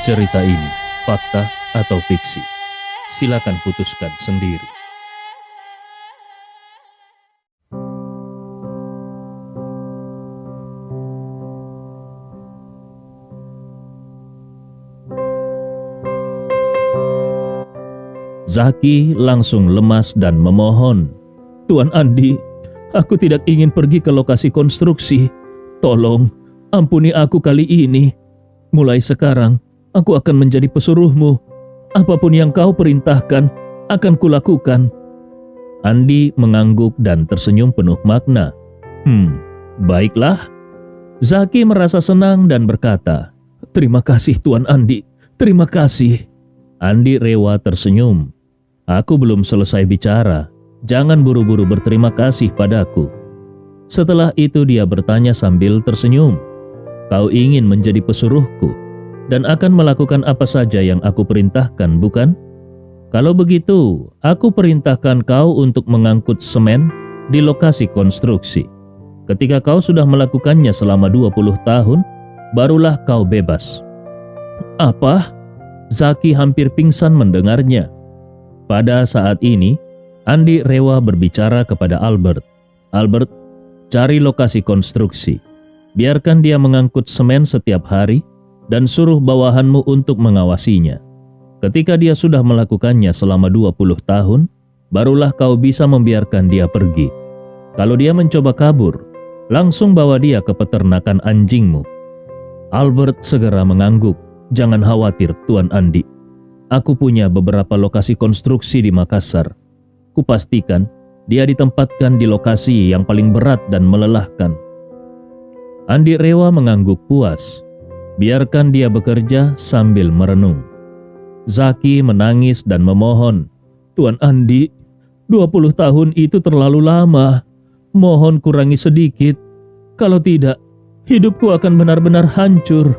Cerita ini fakta atau fiksi? Silakan putuskan sendiri. Zaki langsung lemas dan memohon, "Tuan Andi, aku tidak ingin pergi ke lokasi konstruksi. Tolong, ampuni aku kali ini. Mulai sekarang, aku akan menjadi pesuruhmu. Apapun yang kau perintahkan, akan kulakukan." Andi mengangguk dan tersenyum penuh makna. Baiklah." Zaki merasa senang dan berkata, "Terima kasih Tuan Andi, terima kasih." Andi Rewa tersenyum. "Aku belum selesai bicara. Jangan buru-buru berterima kasih padaku." Setelah itu dia bertanya sambil tersenyum, "Kau ingin menjadi pesuruhku dan akan melakukan apa saja yang aku perintahkan, bukan? Kalau begitu, aku perintahkan kau untuk mengangkut semen di lokasi konstruksi. Ketika kau sudah melakukannya selama 20 tahun, barulah kau bebas." "Apa?" Zaki hampir pingsan mendengarnya. Pada saat ini, Andi Rewa berbicara kepada Albert. "Albert, cari lokasi konstruksi. Biarkan dia mengangkut semen setiap hari dan suruh bawahanmu untuk mengawasinya. Ketika dia sudah melakukannya selama 20 tahun, barulah kau bisa membiarkan dia pergi. Kalau dia mencoba kabur, langsung bawa dia ke peternakan anjingmu." Albert segera mengangguk. "Jangan khawatir, Tuan Andi. Aku punya beberapa lokasi konstruksi di Makassar. Kupastikan dia ditempatkan di lokasi yang paling berat dan melelahkan." Andi Rewa mengangguk puas. Biarkan dia bekerja sambil merenung. Zaki menangis dan memohon, "Tuan Andi, 20 tahun itu terlalu lama. Mohon kurangi sedikit. Kalau tidak, hidupku akan benar-benar hancur."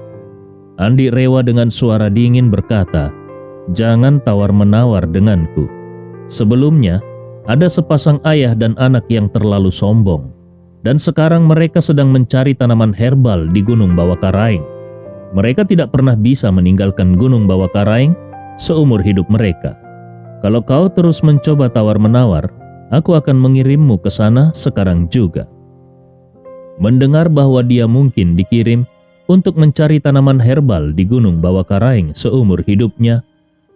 Andi Rewa dengan suara dingin berkata, "Jangan tawar-menawar denganku. Sebelumnya, ada sepasang ayah dan anak yang terlalu sombong. Dan sekarang mereka sedang mencari tanaman herbal di Gunung Bawakaraeng. Mereka tidak pernah bisa meninggalkan Gunung Bawakaraeng seumur hidup mereka. Kalau kau terus mencoba tawar-menawar, aku akan mengirimmu ke sana sekarang juga." Mendengar bahwa dia mungkin dikirim untuk mencari tanaman herbal di Gunung Bawakaraeng seumur hidupnya,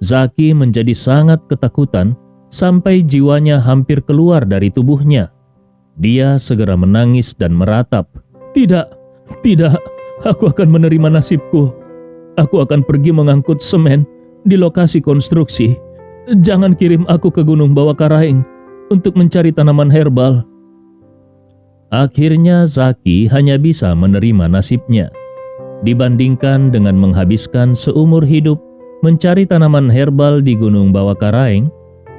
Zaki menjadi sangat ketakutan sampai jiwanya hampir keluar dari tubuhnya. Dia segera menangis dan meratap, "Tidak, tidak, aku akan menerima nasibku. Aku akan pergi mengangkut semen di lokasi konstruksi. Jangan kirim aku ke Gunung Bawakaraeng untuk mencari tanaman herbal." Akhirnya Zaki hanya bisa menerima nasibnya. Dibandingkan dengan menghabiskan seumur hidup mencari tanaman herbal di Gunung Bawakaraeng,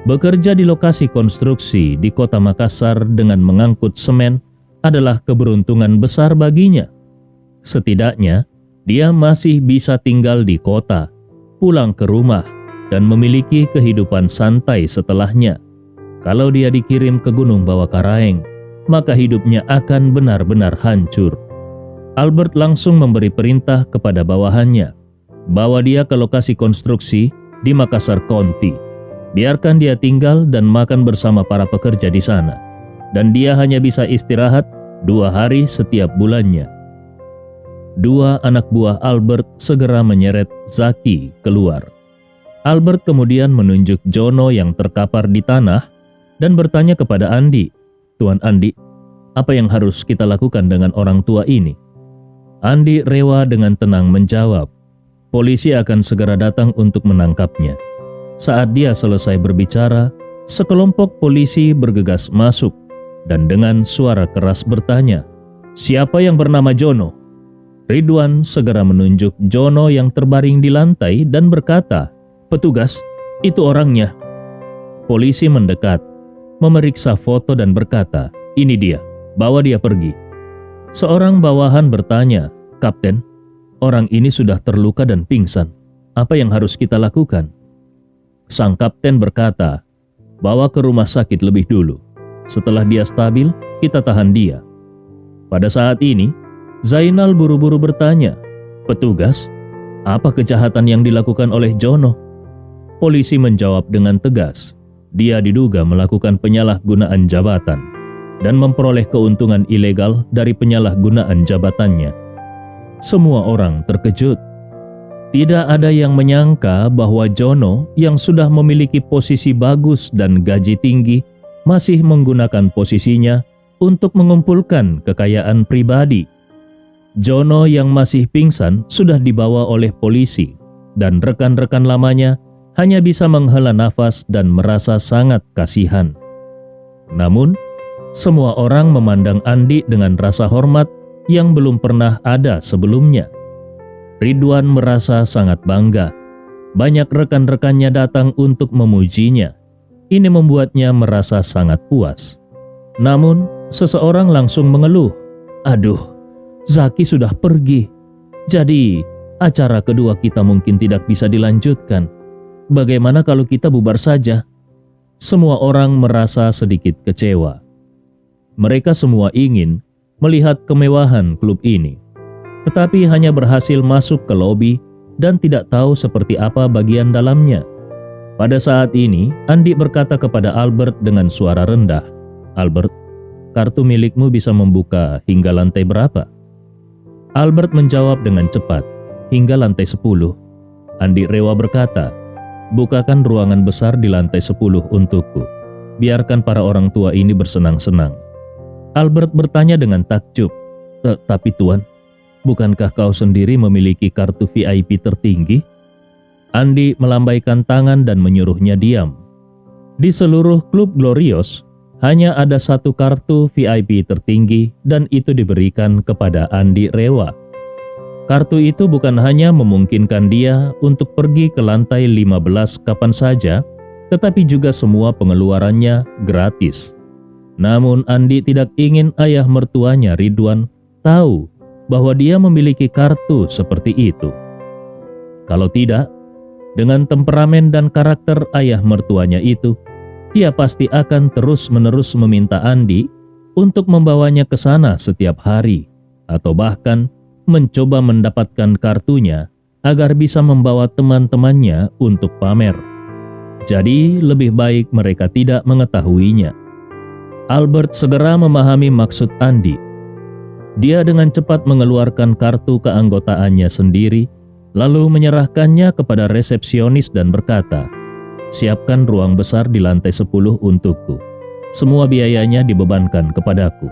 bekerja di lokasi konstruksi di kota Makassar dengan mengangkut semen adalah keberuntungan besar baginya. Setidaknya, dia masih bisa tinggal di kota, pulang ke rumah, dan memiliki kehidupan santai setelahnya. Kalau dia dikirim ke Gunung Bawakaraeng, maka hidupnya akan benar-benar hancur. Albert langsung memberi perintah kepada bawahannya, bawa dia ke lokasi konstruksi di Makassar County. Biarkan dia tinggal dan makan bersama para pekerja di sana. Dan dia hanya bisa istirahat 2 hari setiap bulannya. 2 anak buah Albert segera menyeret Zaki keluar. Albert kemudian menunjuk Jono yang terkapar di tanah dan bertanya kepada Andi, "Tuan Andi, apa yang harus kita lakukan dengan orang tua ini?" Andi Rewa dengan tenang menjawab, "Polisi akan segera datang untuk menangkapnya." Saat dia selesai berbicara, sekelompok polisi bergegas masuk dan dengan suara keras bertanya, "Siapa yang bernama Jono?" Ridwan segera menunjuk Jono yang terbaring di lantai dan berkata, "Petugas, itu orangnya." Polisi mendekat, memeriksa foto dan berkata, "Ini dia, bawa dia pergi." Seorang bawahan bertanya, "Kapten, orang ini sudah terluka dan pingsan. Apa yang harus kita lakukan?" Sang kapten berkata, "Bawa ke rumah sakit lebih dulu. Setelah dia stabil, kita tahan dia." Pada saat ini, Zainal buru-buru bertanya, "Petugas, Apa kejahatan yang dilakukan oleh Jono? Polisi menjawab dengan tegas. Dia diduga melakukan penyalahgunaan jabatan dan memperoleh keuntungan ilegal dari penyalahgunaan jabatannya. Semua orang terkejut. Tidak ada yang menyangka bahwa Jono yang sudah memiliki posisi bagus dan gaji tinggi masih menggunakan posisinya untuk mengumpulkan kekayaan pribadi. Jono yang masih pingsan sudah dibawa oleh polisi dan rekan-rekan lamanya hanya bisa menghela nafas dan merasa sangat kasihan. Namun, semua orang memandang Andi dengan rasa hormat yang belum pernah ada sebelumnya. Ridwan merasa sangat bangga. Banyak rekan-rekannya datang untuk memujinya. Ini membuatnya merasa sangat puas. Namun, seseorang langsung mengeluh. Aduh, Zaki sudah pergi. Jadi, acara kedua kita mungkin tidak bisa dilanjutkan. Bagaimana kalau kita bubar saja? Semua orang merasa sedikit kecewa. Mereka semua ingin melihat kemewahan klub ini, tetapi hanya berhasil masuk ke lobi dan tidak tahu seperti apa bagian dalamnya. Pada saat ini, Andi berkata kepada Albert dengan suara rendah, "Albert, kartu milikmu bisa membuka hingga lantai berapa?" Albert menjawab dengan cepat, "Hingga lantai 10. Andi Rewa berkata, "Bukakan ruangan besar di lantai 10 untukku. Biarkan para orang tua ini bersenang-senang." Albert bertanya dengan takjub, "Tapi Tuan, bukankah kau sendiri memiliki kartu VIP tertinggi?" Andi melambaikan tangan dan menyuruhnya diam. Di seluruh klub Glorious, hanya ada satu kartu VIP tertinggi dan itu diberikan kepada Andi Rewa. Kartu itu bukan hanya memungkinkan dia untuk pergi ke lantai 15 kapan saja, tetapi juga semua pengeluarannya gratis. Namun Andi tidak ingin ayah mertuanya Ridwan tahu bahwa dia memiliki kartu seperti itu. Kalau tidak, dengan temperamen dan karakter ayah mertuanya itu, dia pasti akan terus-menerus meminta Andi untuk membawanya ke sana setiap hari, atau bahkan mencoba mendapatkan kartunya agar bisa membawa teman-temannya untuk pamer. Jadi lebih baik mereka tidak mengetahuinya. Albert segera memahami maksud Andi. Dia dengan cepat mengeluarkan kartu keanggotaannya sendiri, lalu menyerahkannya kepada resepsionis dan berkata, "Siapkan ruang besar di lantai 10 untukku. Semua biayanya dibebankan kepadaku."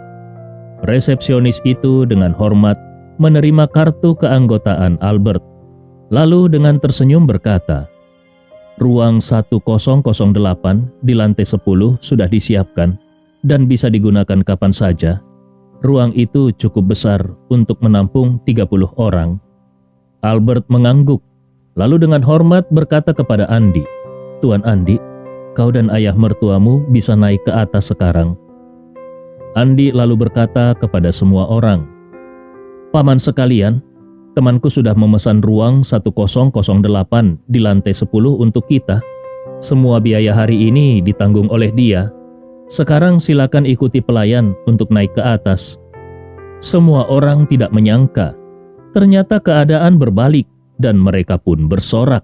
Resepsionis itu dengan hormat menerima kartu keanggotaan Albert, lalu dengan tersenyum berkata, "Ruang 1008 di lantai 10 sudah disiapkan dan bisa digunakan kapan saja. Ruang itu cukup besar untuk menampung 30 orang." Albert mengangguk, lalu dengan hormat berkata kepada Andi, "Tuan Andi, kau dan ayah mertuamu bisa naik ke atas sekarang." Andi lalu berkata kepada semua orang, "Paman sekalian, temanku sudah memesan ruang 1008 di lantai 10 untuk kita. Semua biaya hari ini ditanggung oleh dia. Sekarang silakan ikuti pelayan untuk naik ke atas." Semua orang tidak menyangka. Ternyata keadaan berbalik dan mereka pun bersorak.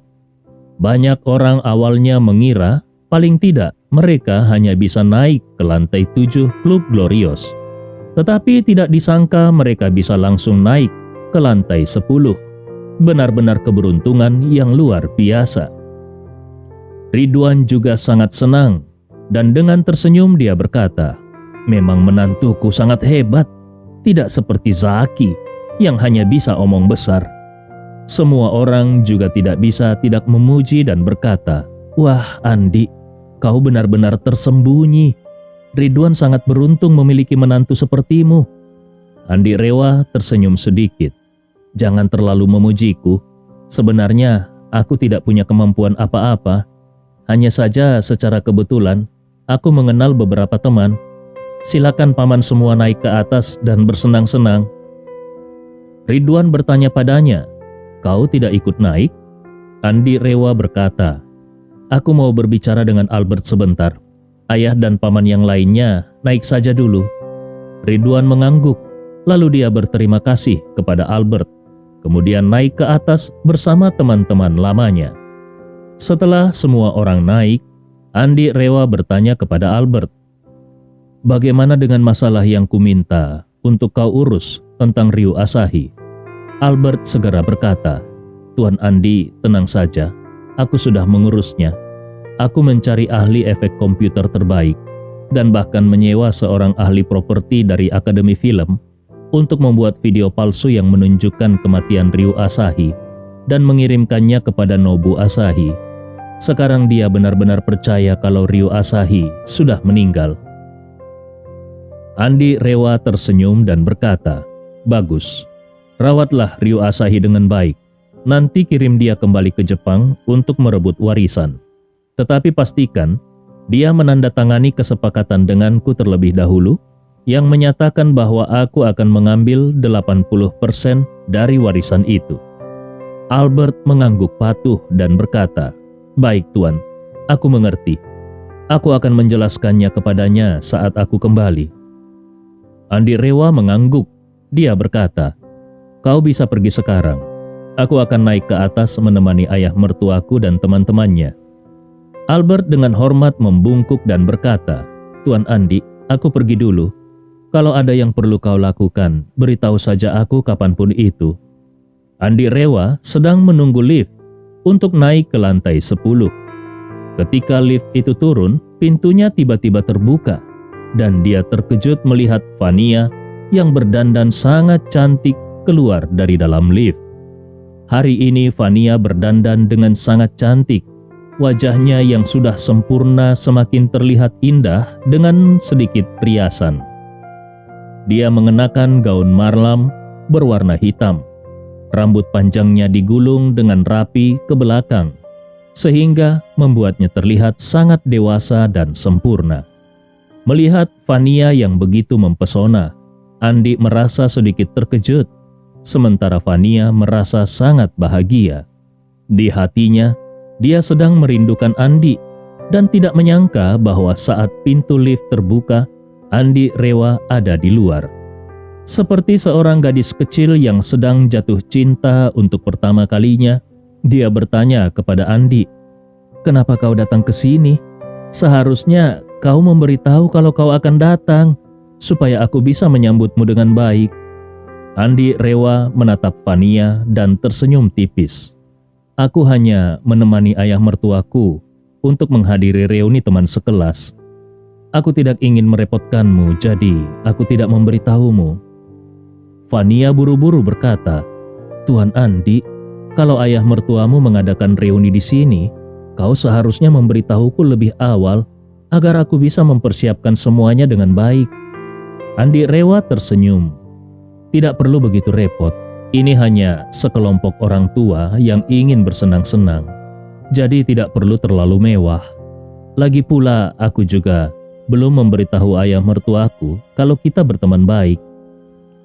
Banyak orang awalnya mengira paling tidak mereka hanya bisa naik ke lantai 7 klub Glorious. Tetapi tidak disangka mereka bisa langsung naik ke lantai 10. Benar-benar keberuntungan yang luar biasa. Ridwan juga sangat senang dan dengan tersenyum dia berkata, "Memang menantuku sangat hebat, tidak seperti Zaki yang hanya bisa omong besar." Semua orang juga tidak bisa tidak memuji dan berkata, "Wah Andi, kau benar-benar tersembunyi. Ridwan sangat beruntung memiliki menantu sepertimu." Andi Rewa tersenyum sedikit. "Jangan terlalu memujiku. Sebenarnya aku tidak punya kemampuan apa-apa. Hanya saja secara kebetulan aku mengenal beberapa teman. Silakan paman semua naik ke atas dan bersenang-senang." Ridwan bertanya padanya, "Kau tidak ikut naik?" Andi Rewa berkata, "Aku mau berbicara dengan Albert sebentar. Ayah dan paman yang lainnya naik saja dulu." Ridwan mengangguk, lalu dia berterima kasih kepada Albert. kemudian naik ke atas bersama teman-teman lamanya. Setelah semua orang naik, Andi Rewa bertanya kepada Albert, "Bagaimana dengan masalah yang kuminta untuk kau urus tentang Ryu Asahi?" Albert segera berkata, "Tuan Andi, tenang saja, aku sudah mengurusnya. Aku mencari ahli efek komputer terbaik dan bahkan menyewa seorang ahli properti dari Akademi Film untuk membuat video palsu yang menunjukkan kematian Ryu Asahi dan mengirimkannya kepada Nobu Asahi. Sekarang dia benar-benar percaya kalau Ryu Asahi sudah meninggal." Andi Rewa tersenyum dan berkata, "Bagus, rawatlah Ryu Asahi dengan baik. Nanti kirim dia kembali ke Jepang untuk merebut warisan. Tetapi pastikan dia menandatangani kesepakatan denganku terlebih dahulu yang menyatakan bahwa aku akan mengambil 80% dari warisan itu." Albert mengangguk patuh dan berkata, "Baik Tuan, aku mengerti. Aku akan menjelaskannya kepadanya saat aku kembali." Andi Rewa mengangguk. Dia berkata, "Kau bisa pergi sekarang. Aku akan naik ke atas menemani ayah mertuaku dan teman-temannya." Albert dengan hormat membungkuk dan berkata, "Tuan Andi, aku pergi dulu. Kalau ada yang perlu kau lakukan, beritahu saja aku kapanpun itu." Andi Rewa sedang menunggu lift untuk naik ke lantai 10. Ketika lift itu turun, pintunya tiba-tiba terbuka dan dia terkejut melihat Fania yang berdandan sangat cantik keluar dari dalam lift. Hari ini Fania berdandan dengan sangat cantik. Wajahnya yang sudah sempurna semakin terlihat indah dengan sedikit riasan. Dia mengenakan gaun marlam berwarna hitam. Rambut panjangnya digulung dengan rapi ke belakang, sehingga membuatnya terlihat sangat dewasa dan sempurna. Melihat Fania yang begitu mempesona, Andi merasa sedikit terkejut, sementara Fania merasa sangat bahagia. Di hatinya, dia sedang merindukan Andi dan tidak menyangka bahwa saat pintu lift terbuka, Andi Rewa ada di luar. Seperti seorang gadis kecil yang sedang jatuh cinta untuk pertama kalinya, dia bertanya kepada Andi, "Kenapa kau datang ke sini? Seharusnya kau memberitahu kalau kau akan datang, supaya aku bisa menyambutmu dengan baik." Andi Rewa menatap Fania dan tersenyum tipis. "Aku hanya menemani ayah mertuaku untuk menghadiri reuni teman sekelas. Aku tidak ingin merepotkanmu, jadi aku tidak memberitahumu." Fania buru-buru berkata, "Tuan Andi, kalau ayah mertuamu mengadakan reuni di sini, kau seharusnya memberitahuku lebih awal agar aku bisa mempersiapkan semuanya dengan baik." Andi Rewa tersenyum. "Tidak perlu begitu repot. Ini hanya sekelompok orang tua yang ingin bersenang-senang, jadi tidak perlu terlalu mewah. Lagi pula aku juga belum memberitahu ayah mertuaku kalau kita berteman baik.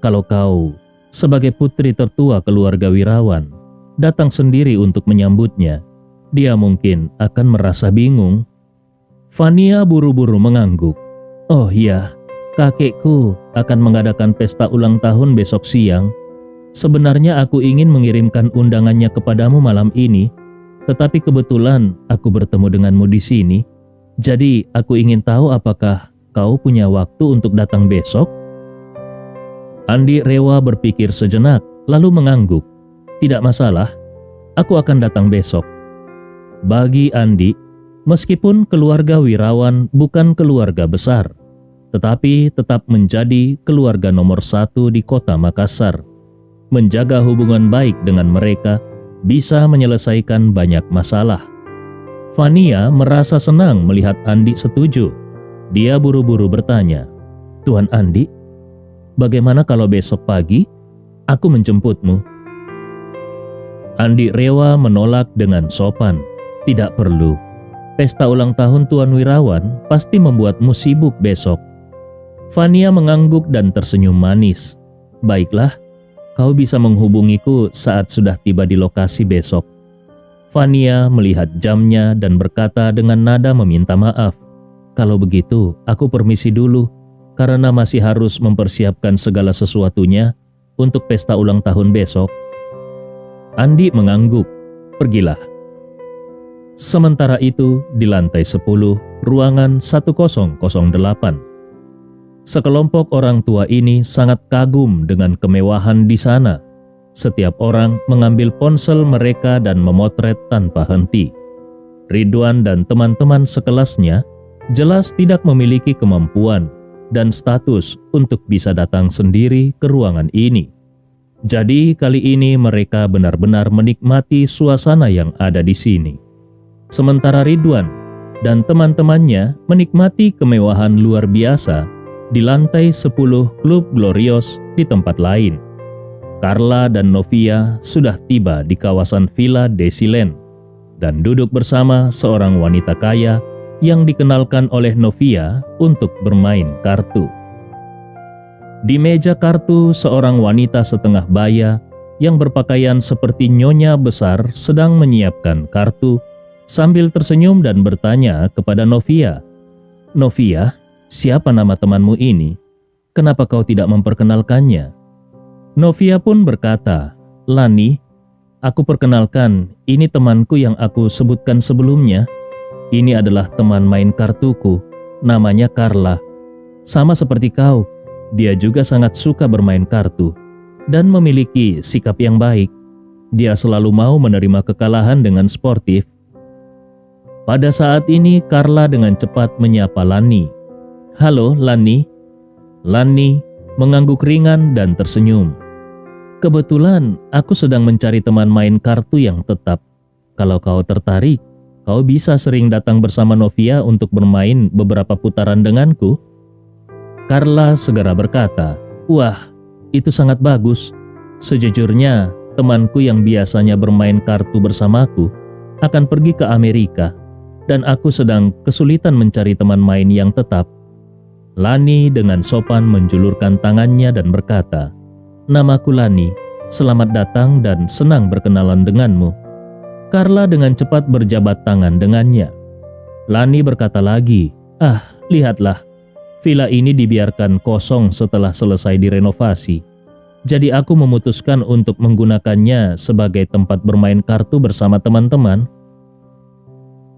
Kalau kau, sebagai putri tertua keluarga Wirawan, datang sendiri untuk menyambutnya, dia mungkin akan merasa bingung." Fania buru-buru mengangguk. "Oh iya, kakekku akan mengadakan pesta ulang tahun besok siang. Sebenarnya aku ingin mengirimkan undangannya kepadamu malam ini, tetapi kebetulan aku bertemu denganmu di sini. Jadi aku ingin tahu apakah kau punya waktu untuk datang besok?" Andi Rewa berpikir sejenak, lalu mengangguk. "Tidak masalah, aku akan datang besok." Bagi Andi, meskipun keluarga Wirawan bukan keluarga besar, tetapi tetap menjadi keluarga nomor 1 di kota Makassar. Menjaga hubungan baik dengan mereka bisa menyelesaikan banyak masalah. Fania merasa senang melihat Andi setuju. Dia buru-buru bertanya, "Tuan Andi, bagaimana kalau besok pagi aku menjemputmu?" Andi Rewa menolak dengan sopan. "Tidak perlu. Pesta ulang tahun Tuan Wirawan pasti membuatmu sibuk besok." Fania mengangguk dan tersenyum manis. "Baiklah, kau bisa menghubungiku saat sudah tiba di lokasi besok." Fania melihat jamnya dan berkata dengan nada meminta maaf, "Kalau begitu, aku permisi dulu karena masih harus mempersiapkan segala sesuatunya untuk pesta ulang tahun besok." Andi mengangguk. Pergilah. Sementara itu, di lantai 10, ruangan 1008. Sekelompok orang tua ini sangat kagum dengan kemewahan di sana. Setiap orang mengambil ponsel mereka dan memotret tanpa henti. Ridwan dan teman-teman sekelasnya jelas tidak memiliki kemampuan dan status untuk bisa datang sendiri ke ruangan ini. Jadi kali ini mereka benar-benar menikmati suasana yang ada di sini. Sementara Ridwan dan teman-temannya menikmati kemewahan luar biasa di lantai 10 Klub Glorious di tempat lain. Carla dan Novia sudah tiba di kawasan Villa Desilen dan duduk bersama seorang wanita kaya yang dikenalkan oleh Novia untuk bermain kartu. Di meja kartu, seorang wanita setengah baya yang berpakaian seperti nyonya besar sedang menyiapkan kartu sambil tersenyum dan bertanya kepada Novia, "Novia, siapa nama temanmu ini? Kenapa kau tidak memperkenalkannya?" Novia pun berkata, "Lani, aku perkenalkan, ini temanku yang aku sebutkan sebelumnya. Ini adalah teman main kartuku, namanya Carla. Sama seperti kau, dia juga sangat suka bermain kartu dan memiliki sikap yang baik. Dia selalu mau menerima kekalahan dengan sportif." Pada saat ini Carla dengan cepat menyapa Lani. "Halo Lani." Lani mengangguk ringan dan tersenyum. "Kebetulan aku sedang mencari teman main kartu yang tetap. Kalau kau tertarik, kau bisa sering datang bersama Novia untuk bermain beberapa putaran denganku." Carla segera berkata, "Wah, itu sangat bagus. Sejujurnya, temanku yang biasanya bermain kartu bersamaku akan pergi ke Amerika, dan aku sedang kesulitan mencari teman main yang tetap." Lani dengan sopan menjulurkan tangannya dan berkata, "Namaku Lani, selamat datang dan senang berkenalan denganmu." Carla dengan cepat berjabat tangan dengannya. Lani berkata lagi, "Lihatlah, villa ini dibiarkan kosong setelah selesai direnovasi. Jadi aku memutuskan untuk menggunakannya sebagai tempat bermain kartu bersama teman-teman."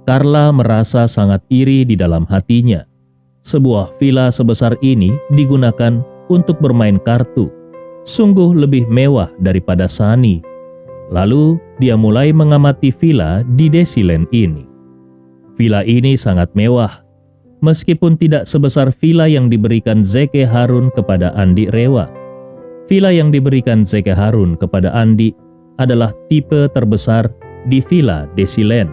Carla merasa sangat iri di dalam hatinya. Sebuah villa sebesar ini digunakan untuk bermain kartu. Sungguh lebih mewah daripada Sunny. Lalu dia mulai mengamati villa di Desilen ini. Villa ini sangat mewah, meskipun tidak sebesar villa yang diberikan Zeke Harun kepada Andi Rewa. Villa yang diberikan Zeke Harun kepada Andi adalah tipe terbesar di Villa Desilen.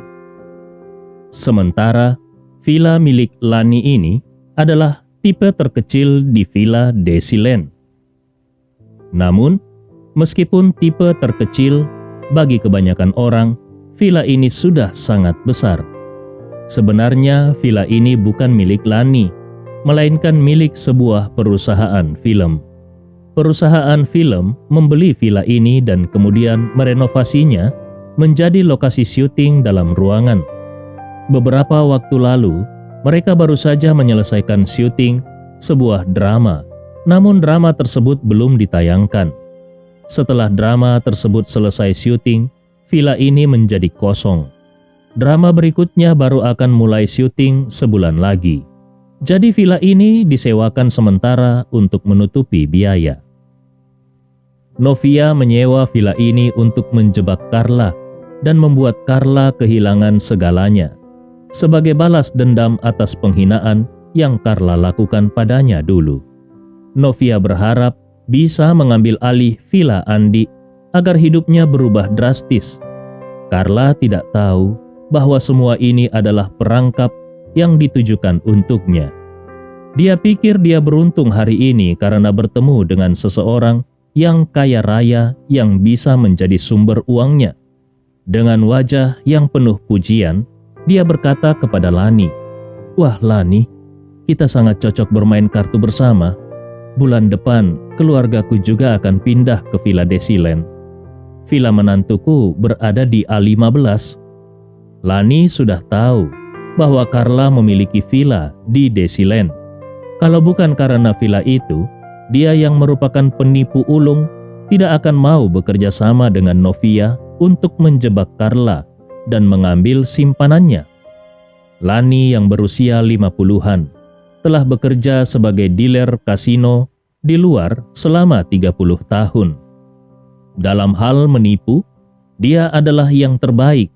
Sementara villa milik Lani ini adalah tipe terkecil di Villa Desilen. Namun, meskipun tipe terkecil, bagi kebanyakan orang, villa ini sudah sangat besar. Sebenarnya villa ini bukan milik Lani, melainkan milik sebuah perusahaan film. Perusahaan film membeli villa ini dan kemudian merenovasinya menjadi lokasi syuting dalam ruangan. Beberapa waktu lalu, mereka baru saja menyelesaikan syuting sebuah drama, namun drama tersebut belum ditayangkan. Setelah drama tersebut selesai syuting, villa ini menjadi kosong. Drama berikutnya baru akan mulai syuting sebulan lagi. Jadi villa ini disewakan sementara untuk menutupi biaya. Novia menyewa villa ini untuk menjebak Carla dan membuat Carla kehilangan segalanya, sebagai balas dendam atas penghinaan yang Carla lakukan padanya dulu. Novia berharap bisa mengambil alih villa Andi agar hidupnya berubah drastis. Carla tidak tahu bahwa semua ini adalah perangkap yang ditujukan untuknya. Dia pikir dia beruntung hari ini karena bertemu dengan seseorang yang kaya raya yang bisa menjadi sumber uangnya. Dengan wajah yang penuh pujian, dia berkata kepada Lani, "Wah Lani, kita sangat cocok bermain kartu bersama. Bulan depan, keluargaku juga akan pindah ke Villa Desilen. Villa menantuku berada di A15. Lani sudah tahu bahwa Carla memiliki villa di Desilen. Kalau bukan karena villa itu, dia yang merupakan penipu ulung tidak akan mau bekerja sama dengan Novia untuk menjebak Carla dan mengambil simpanannya. Lani yang berusia 50-an telah bekerja sebagai dealer kasino di luar selama 30 tahun. Dalam hal menipu, dia adalah yang terbaik,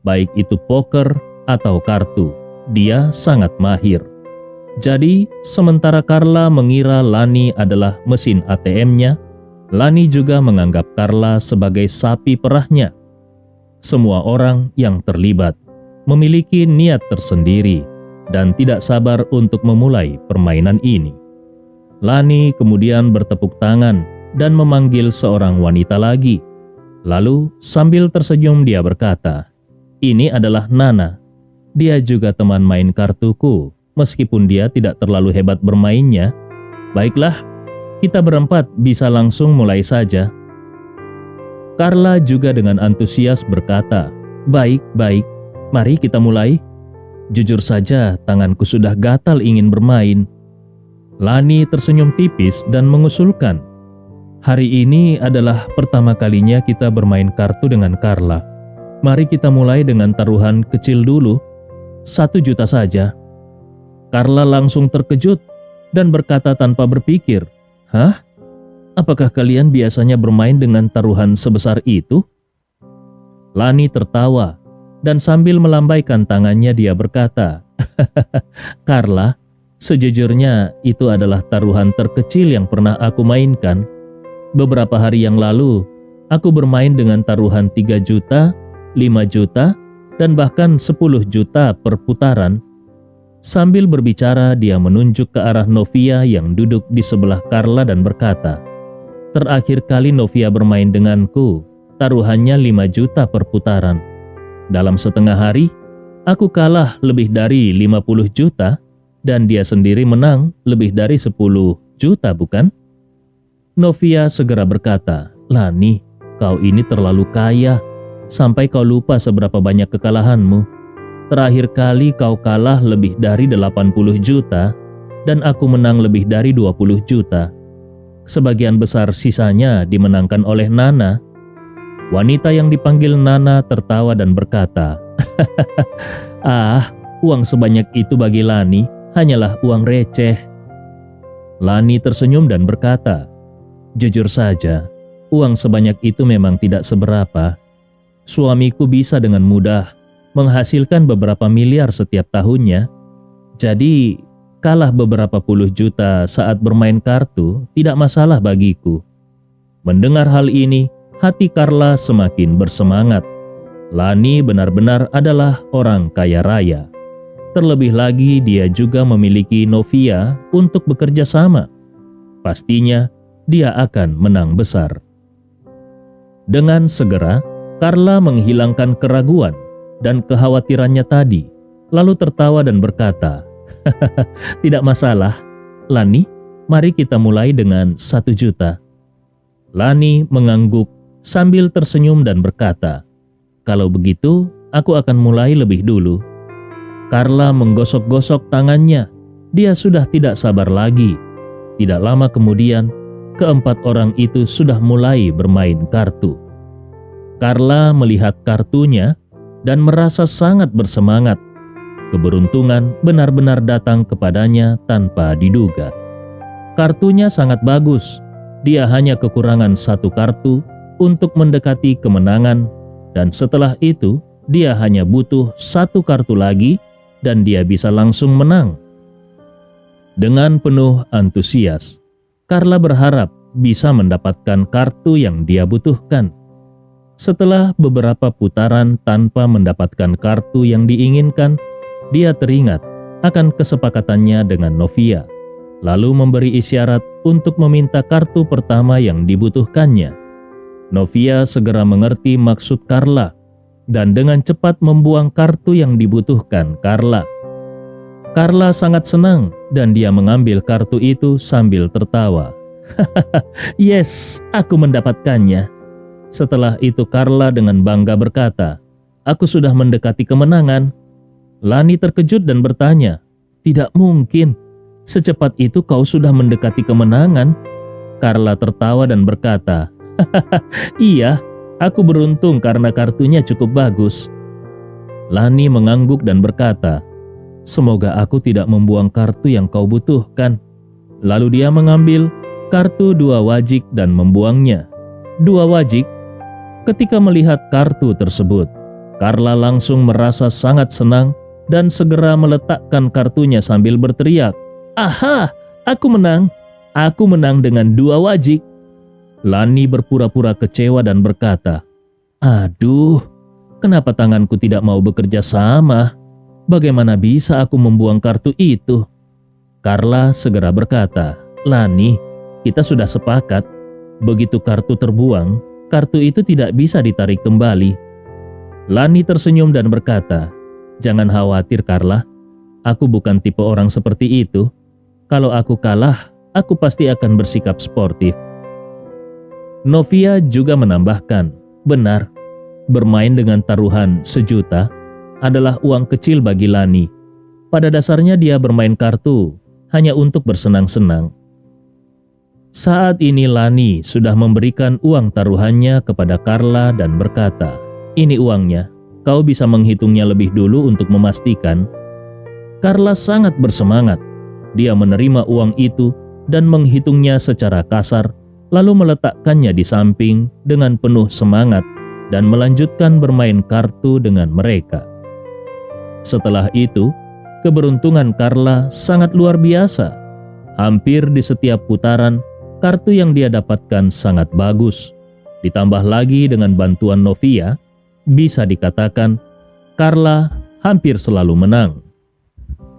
baik itu poker atau kartu. Dia sangat mahir. Jadi, sementara Carla mengira Lani adalah mesin ATM-nya, Lani juga menganggap Carla sebagai sapi perahnya. Semua orang yang terlibat memiliki niat tersendiri dan tidak sabar untuk memulai permainan ini. Lani kemudian bertepuk tangan dan memanggil seorang wanita lagi. Lalu sambil tersenyum dia berkata, "Ini adalah Nana. Dia juga teman main kartuku, meskipun dia tidak terlalu hebat bermainnya. Baiklah, kita berempat bisa langsung mulai saja." Carla juga dengan antusias berkata, "Baik, mari kita mulai. Jujur saja, tanganku sudah gatal ingin bermain." Lani tersenyum tipis dan mengusulkan, "Hari ini adalah pertama kalinya kita bermain kartu dengan Carla. Mari kita mulai dengan taruhan kecil dulu, 1 juta saja." Carla langsung terkejut dan berkata tanpa berpikir, "Hah? Apakah kalian biasanya bermain dengan taruhan sebesar itu?" Lani tertawa dan sambil melambaikan tangannya dia berkata, "Carla, sejujurnya itu adalah taruhan terkecil yang pernah aku mainkan. Beberapa hari yang lalu, aku bermain dengan taruhan 3 juta, 5 juta, dan bahkan 10 juta per putaran." Sambil berbicara, dia menunjuk ke arah Novia yang duduk di sebelah Carla dan berkata, "Terakhir kali Novia bermain denganku, taruhannya 5 juta per putaran. Dalam setengah hari, aku kalah lebih dari 50 juta dan dia sendiri menang lebih dari 10 juta, bukan?" Novia segera berkata, "Lani, kau ini terlalu kaya, sampai kau lupa seberapa banyak kekalahanmu. Terakhir kali kau kalah lebih dari 80 juta dan aku menang lebih dari 20 juta. Sebagian besar sisanya dimenangkan oleh Nana." Wanita yang dipanggil Nana tertawa dan berkata, "Ah, uang sebanyak itu bagi Lani hanyalah uang receh." Lani tersenyum dan berkata, "Jujur saja, uang sebanyak itu memang tidak seberapa. Suamiku bisa dengan mudah menghasilkan beberapa miliar setiap tahunnya. Jadi, kalah beberapa puluh juta saat bermain kartu tidak masalah bagiku." Mendengar hal ini, hati Carla semakin bersemangat. Lani benar-benar adalah orang kaya raya. Terlebih lagi dia juga memiliki Novia untuk bekerja sama. Pastinya dia akan menang besar. Dengan segera, Carla menghilangkan keraguan dan kekhawatirannya tadi, lalu tertawa dan berkata, "Tidak masalah, Lani, mari kita mulai dengan 1 juta. Lani mengangguk sambil tersenyum dan berkata, "Kalau begitu, aku akan mulai lebih dulu." Carla menggosok-gosok tangannya. Dia sudah tidak sabar lagi. Tidak lama kemudian, keempat orang itu sudah mulai bermain kartu. Carla melihat kartunya dan merasa sangat bersemangat. Keberuntungan benar-benar datang kepadanya tanpa diduga. Kartunya sangat bagus. Dia hanya kekurangan 1 kartu untuk mendekati kemenangan, dan setelah itu dia hanya butuh 1 kartu lagi dan dia bisa langsung menang. Dengan penuh antusias, Carla berharap bisa mendapatkan kartu yang dia butuhkan. Setelah beberapa putaran tanpa mendapatkan kartu yang diinginkan, dia teringat akan kesepakatannya dengan Novia, lalu memberi isyarat untuk meminta kartu pertama yang dibutuhkannya. Novia segera mengerti maksud Carla dan dengan cepat membuang kartu yang dibutuhkan Carla. Carla sangat senang dan dia mengambil kartu itu sambil tertawa. "Yes, aku mendapatkannya." Setelah itu Carla dengan bangga berkata, "Aku sudah mendekati kemenangan." Lani terkejut dan bertanya, "Tidak mungkin, secepat itu kau sudah mendekati kemenangan?" Carla tertawa dan berkata, "Iya, Aku beruntung karena kartunya cukup bagus." Lani mengangguk dan berkata, "Semoga aku tidak membuang kartu yang kau butuhkan." Lalu dia mengambil kartu 2 wajik dan membuangnya. 2 wajik? Ketika melihat kartu tersebut, Carla langsung merasa sangat senang dan segera meletakkan kartunya sambil berteriak, "Aha, aku menang! Aku menang dengan 2 wajik." Lani berpura-pura kecewa dan berkata, "Aduh, kenapa tanganku tidak mau bekerja sama? Bagaimana bisa aku membuang kartu itu?" Carla segera berkata, "Lani, kita sudah sepakat. Begitu kartu terbuang, kartu itu tidak bisa ditarik kembali." Lani tersenyum dan berkata, "Jangan khawatir Carla, aku bukan tipe orang seperti itu. Kalau aku kalah, aku pasti akan bersikap sportif." Novia juga menambahkan, "Benar, bermain dengan taruhan 1 juta adalah uang kecil bagi Lani. Pada dasarnya dia bermain kartu hanya untuk bersenang-senang." Saat ini Lani sudah memberikan uang taruhannya kepada Carla dan berkata, "Ini uangnya, kau bisa menghitungnya lebih dulu untuk memastikan." Carla sangat bersemangat. Dia menerima uang itu dan menghitungnya secara kasar, lalu meletakkannya di samping dengan penuh semangat dan melanjutkan bermain kartu dengan mereka. Setelah itu, keberuntungan Carla sangat luar biasa. Hampir di setiap putaran, kartu yang dia dapatkan sangat bagus. Ditambah lagi dengan bantuan Novia, bisa dikatakan Carla hampir selalu menang.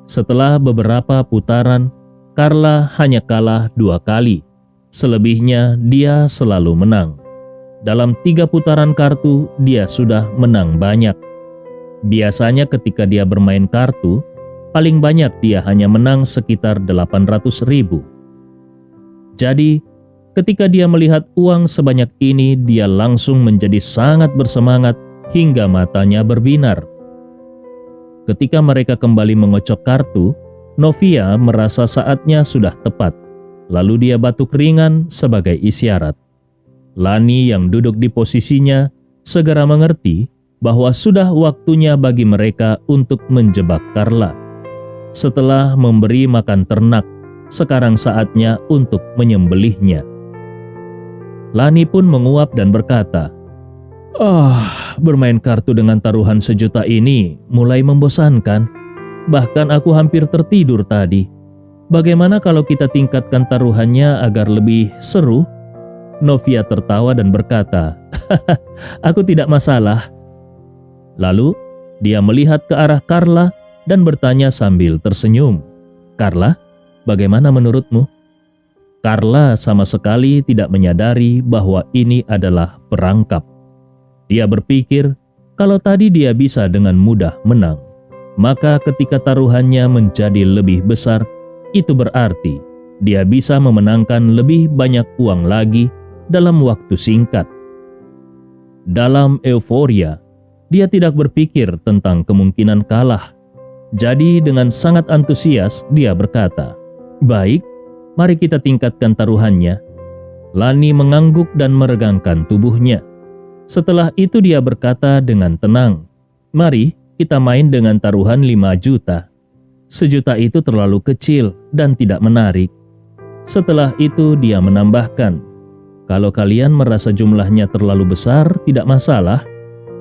Setelah beberapa putaran, Carla hanya kalah 2 kali. Selebihnya dia selalu menang. Dalam 3 putaran kartu, dia sudah menang banyak. Biasanya ketika dia bermain kartu, paling banyak dia hanya menang sekitar 800.000. Jadi, ketika dia melihat uang sebanyak ini, dia langsung menjadi sangat bersemangat hingga matanya berbinar. Ketika mereka kembali mengocok kartu, Novia merasa saatnya sudah tepat. Lalu dia batuk ringan sebagai isyarat. Lani yang duduk di posisinya segera mengerti bahwa sudah waktunya bagi mereka untuk menjebak Carla. Setelah memberi makan ternak, sekarang saatnya untuk menyembelihnya. Lani pun menguap dan berkata, bermain kartu dengan taruhan 1 juta ini mulai membosankan. Bahkan aku hampir tertidur tadi. Bagaimana kalau kita tingkatkan taruhannya agar lebih seru?" Novia tertawa dan berkata, "Aku tidak masalah." Lalu dia melihat ke arah Carla dan bertanya sambil tersenyum, "Carla, bagaimana menurutmu?" Carla sama sekali tidak menyadari bahwa ini adalah perangkap. Dia berpikir kalau tadi dia bisa dengan mudah menang, maka ketika taruhannya menjadi lebih besar, itu berarti dia bisa memenangkan lebih banyak uang lagi dalam waktu singkat. Dalam euforia, dia tidak berpikir tentang kemungkinan kalah. Jadi dengan sangat antusias dia berkata, "Baik, mari kita tingkatkan taruhannya." Lani mengangguk dan meregangkan tubuhnya. Setelah itu dia berkata dengan tenang, "Mari kita main dengan taruhan 5 juta. 1 juta itu terlalu kecil dan tidak menarik." Setelah itu dia menambahkan, "Kalau kalian merasa jumlahnya terlalu besar, tidak masalah.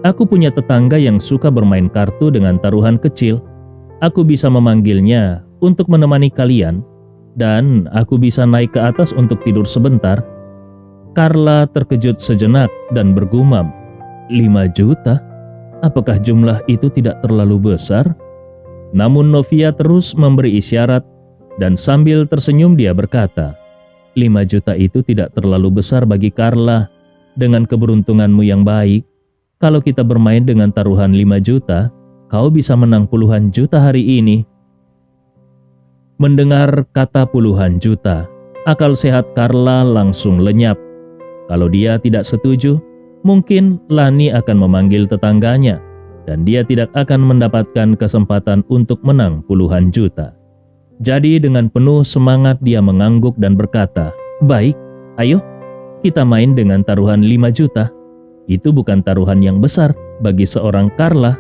Aku punya tetangga yang suka bermain kartu dengan taruhan kecil. Aku bisa memanggilnya untuk menemani kalian, dan aku bisa naik ke atas untuk tidur sebentar." Carla terkejut sejenak dan bergumam, 5 juta? Apakah jumlah itu tidak terlalu besar? Namun Novia terus memberi isyarat dan sambil tersenyum dia berkata, 5 juta itu tidak terlalu besar bagi Carla. Dengan keberuntunganmu yang baik, kalau kita bermain dengan taruhan 5 juta, kau bisa menang puluhan juta hari ini." Mendengar kata puluhan juta, akal sehat Carla langsung lenyap. Kalau dia tidak setuju, mungkin Lani akan memanggil tetangganya dan dia tidak akan mendapatkan kesempatan untuk menang puluhan juta. Jadi dengan penuh semangat dia mengangguk dan berkata, "Baik, ayo kita main dengan taruhan 5 juta. Itu bukan taruhan yang besar bagi seorang Carla.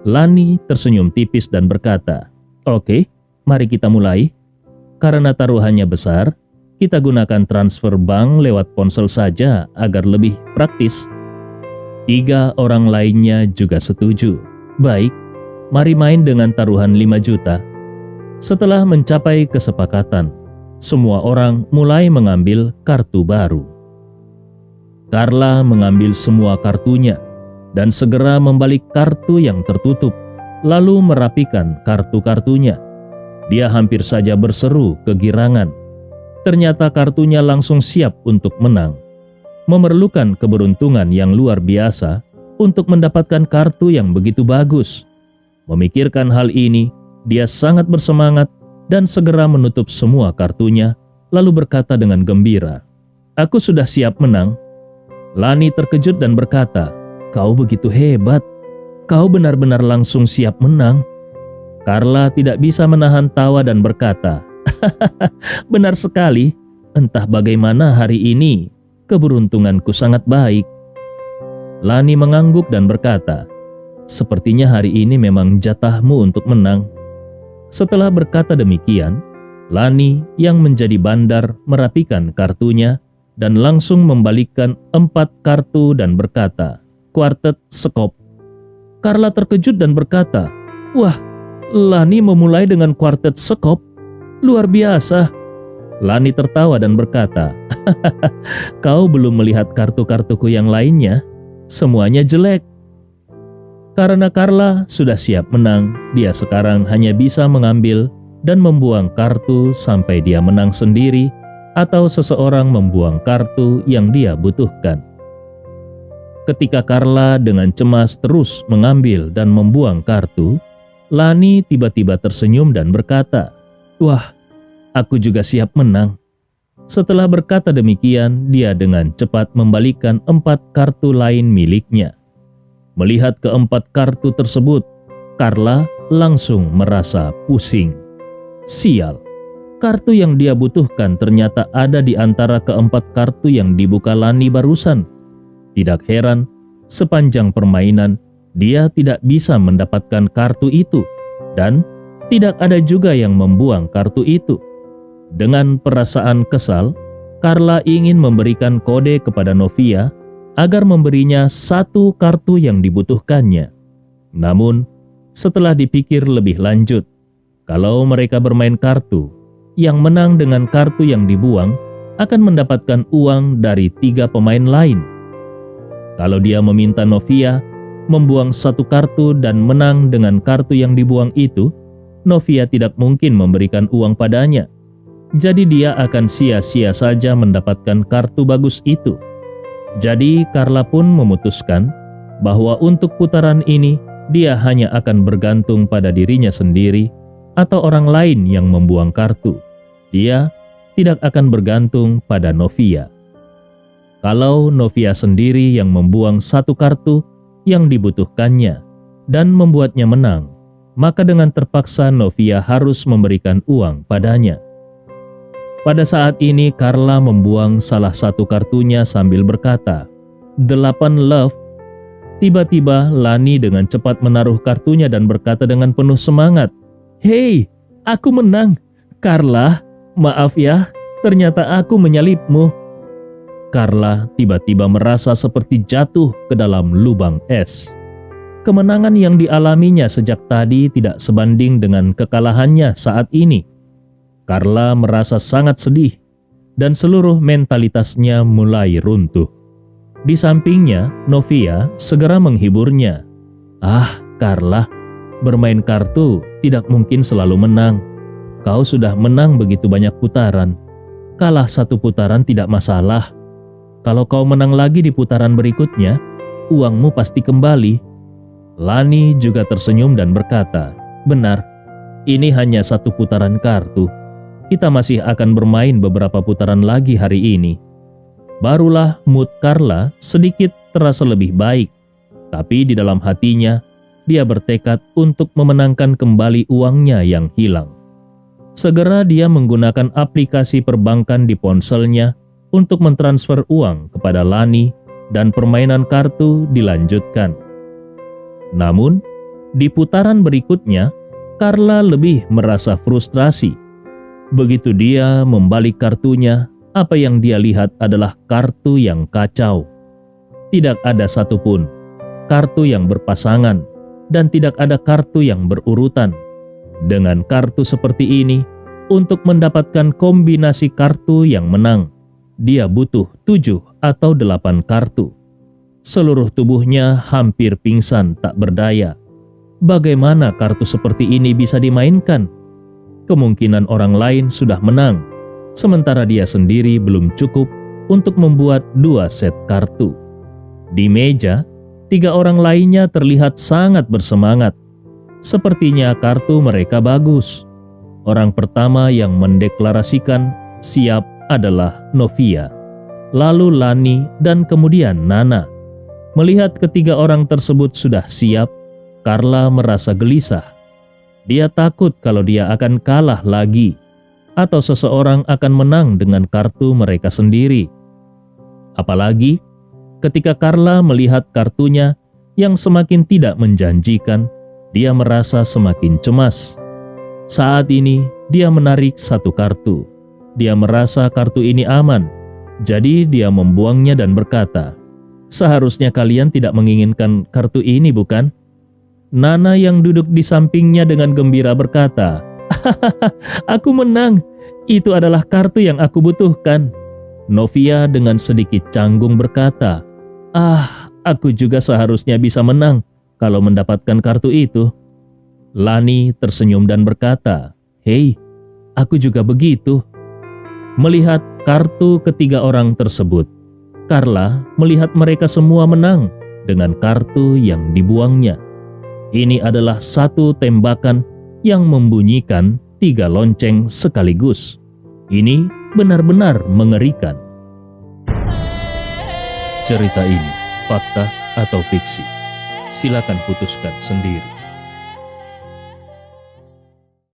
Lani tersenyum tipis dan berkata, "Oke, mari kita mulai. Karena taruhannya besar, kita gunakan transfer bank lewat ponsel saja agar lebih praktis." 3 orang lainnya juga setuju. "Baik, mari main dengan taruhan 5 juta. Setelah mencapai kesepakatan, semua orang mulai mengambil kartu baru. Carla mengambil semua kartunya dan segera membalik kartu yang tertutup, lalu merapikan kartu-kartunya. Dia hampir saja berseru kegirangan. Ternyata kartunya langsung siap untuk menang. Memerlukan keberuntungan yang luar biasa untuk mendapatkan kartu yang begitu bagus. Memikirkan hal ini, dia sangat bersemangat dan segera menutup semua kartunya, lalu berkata dengan gembira, "Aku sudah siap menang." Lani terkejut dan berkata, "Kau begitu hebat. Kau benar-benar langsung siap menang." Carla tidak bisa menahan tawa dan berkata, "Benar sekali. Entah bagaimana hari ini, keberuntunganku sangat baik." Lani mengangguk dan berkata, "Sepertinya hari ini memang jatahmu untuk menang." Setelah berkata demikian, Lani yang menjadi bandar merapikan kartunya dan langsung membalikkan 4 kartu dan berkata, "Kuartet sekop." Carla terkejut dan berkata, "Wah, Lani memulai dengan kuartet sekop? Luar biasa." Lani tertawa dan berkata, "Kau belum melihat kartu-kartuku yang lainnya. Semuanya jelek." Karena Carla sudah siap menang, dia sekarang hanya bisa mengambil dan membuang kartu sampai dia menang sendiri atau seseorang membuang kartu yang dia butuhkan. Ketika Carla dengan cemas terus mengambil dan membuang kartu, Lani tiba-tiba tersenyum dan berkata, "Wah, aku juga siap menang." Setelah berkata demikian, dia dengan cepat membalikkan 4 kartu lain miliknya. Melihat keempat kartu tersebut, Carla langsung merasa pusing. Sial, kartu yang dia butuhkan ternyata ada di antara keempat kartu yang dibuka Lani barusan. Tidak heran, sepanjang permainan dia tidak bisa mendapatkan kartu itu dan tidak ada juga yang membuang kartu itu. Dengan perasaan kesal, Carla ingin memberikan kode kepada Novia agar memberinya 1 kartu yang dibutuhkannya. Namun, setelah dipikir lebih lanjut, kalau mereka bermain kartu, yang menang dengan kartu yang dibuang akan mendapatkan uang dari 3 pemain lain. Kalau dia meminta Novia membuang 1 kartu dan menang dengan kartu yang dibuang itu, Novia tidak mungkin memberikan uang padanya. Jadi dia akan sia-sia saja mendapatkan kartu bagus itu. Jadi Carla pun memutuskan bahwa untuk putaran ini dia hanya akan bergantung pada dirinya sendiri atau orang lain yang membuang kartu. Dia tidak akan bergantung pada Novia. Kalau Novia sendiri yang membuang 1 kartu yang dibutuhkannya dan membuatnya menang, maka dengan terpaksa Novia harus memberikan uang padanya. Pada saat ini Carla membuang salah 1 kartunya sambil berkata, 8 love. Tiba-tiba Lani dengan cepat menaruh kartunya dan berkata dengan penuh semangat, "Hei, aku menang. Carla, maaf ya, ternyata aku menyalipmu." Carla tiba-tiba merasa seperti jatuh ke dalam lubang es. Kemenangan yang dialaminya sejak tadi tidak sebanding dengan kekalahannya saat ini. Carla merasa sangat sedih dan seluruh mentalitasnya mulai runtuh. Di sampingnya, Novia segera menghiburnya. "Ah, Carla, bermain kartu tidak mungkin selalu menang. Kau sudah menang begitu banyak putaran. Kalah 1 putaran tidak masalah. Kalau kau menang lagi di putaran berikutnya, uangmu pasti kembali." Lani juga tersenyum dan berkata, "Benar, ini hanya 1 putaran kartu. Kita masih akan bermain beberapa putaran lagi hari ini." Barulah mood Carla sedikit terasa lebih baik, tapi di dalam hatinya dia bertekad untuk memenangkan kembali uangnya yang hilang. Segera dia menggunakan aplikasi perbankan di ponselnya untuk mentransfer uang kepada Lani dan permainan kartu dilanjutkan. Namun, di putaran berikutnya, Carla lebih merasa frustrasi. Begitu dia membalik kartunya, apa yang dia lihat adalah kartu yang kacau. Tidak ada satupun kartu yang berpasangan dan tidak ada kartu yang berurutan. Dengan kartu seperti ini, untuk mendapatkan kombinasi kartu yang menang, dia butuh 7 atau 8 kartu. Seluruh tubuhnya hampir pingsan tak berdaya. Bagaimana kartu seperti ini bisa dimainkan? Kemungkinan orang lain sudah menang, sementara dia sendiri belum cukup untuk membuat 2 set kartu. Di meja, 3 orang lainnya terlihat sangat bersemangat. Sepertinya kartu mereka bagus. Orang pertama yang mendeklarasikan siap adalah Novia, lalu Lani, dan kemudian Nana. Melihat ketiga orang tersebut sudah siap, Carla merasa gelisah. Dia takut kalau dia akan kalah lagi, atau seseorang akan menang dengan kartu mereka sendiri. Apalagi ketika Carla melihat kartunya yang semakin tidak menjanjikan, dia merasa semakin cemas. Saat ini dia menarik 1 kartu. Dia merasa kartu ini aman, jadi dia membuangnya dan berkata, "Seharusnya kalian tidak menginginkan kartu ini, bukan?" Nana yang duduk di sampingnya dengan gembira berkata, "Hahaha, aku menang. Itu adalah kartu yang aku butuhkan." Novia dengan sedikit canggung berkata, Aku juga seharusnya bisa menang kalau mendapatkan kartu itu." Lani tersenyum dan berkata, "Hei, aku juga begitu." Melihat kartu ketiga orang tersebut, Carla melihat mereka semua menang dengan kartu yang dibuangnya. Ini adalah 1 tembakan yang membunyikan 3 lonceng sekaligus. Ini benar-benar mengerikan. Cerita ini fakta atau fiksi? Silakan putuskan sendiri.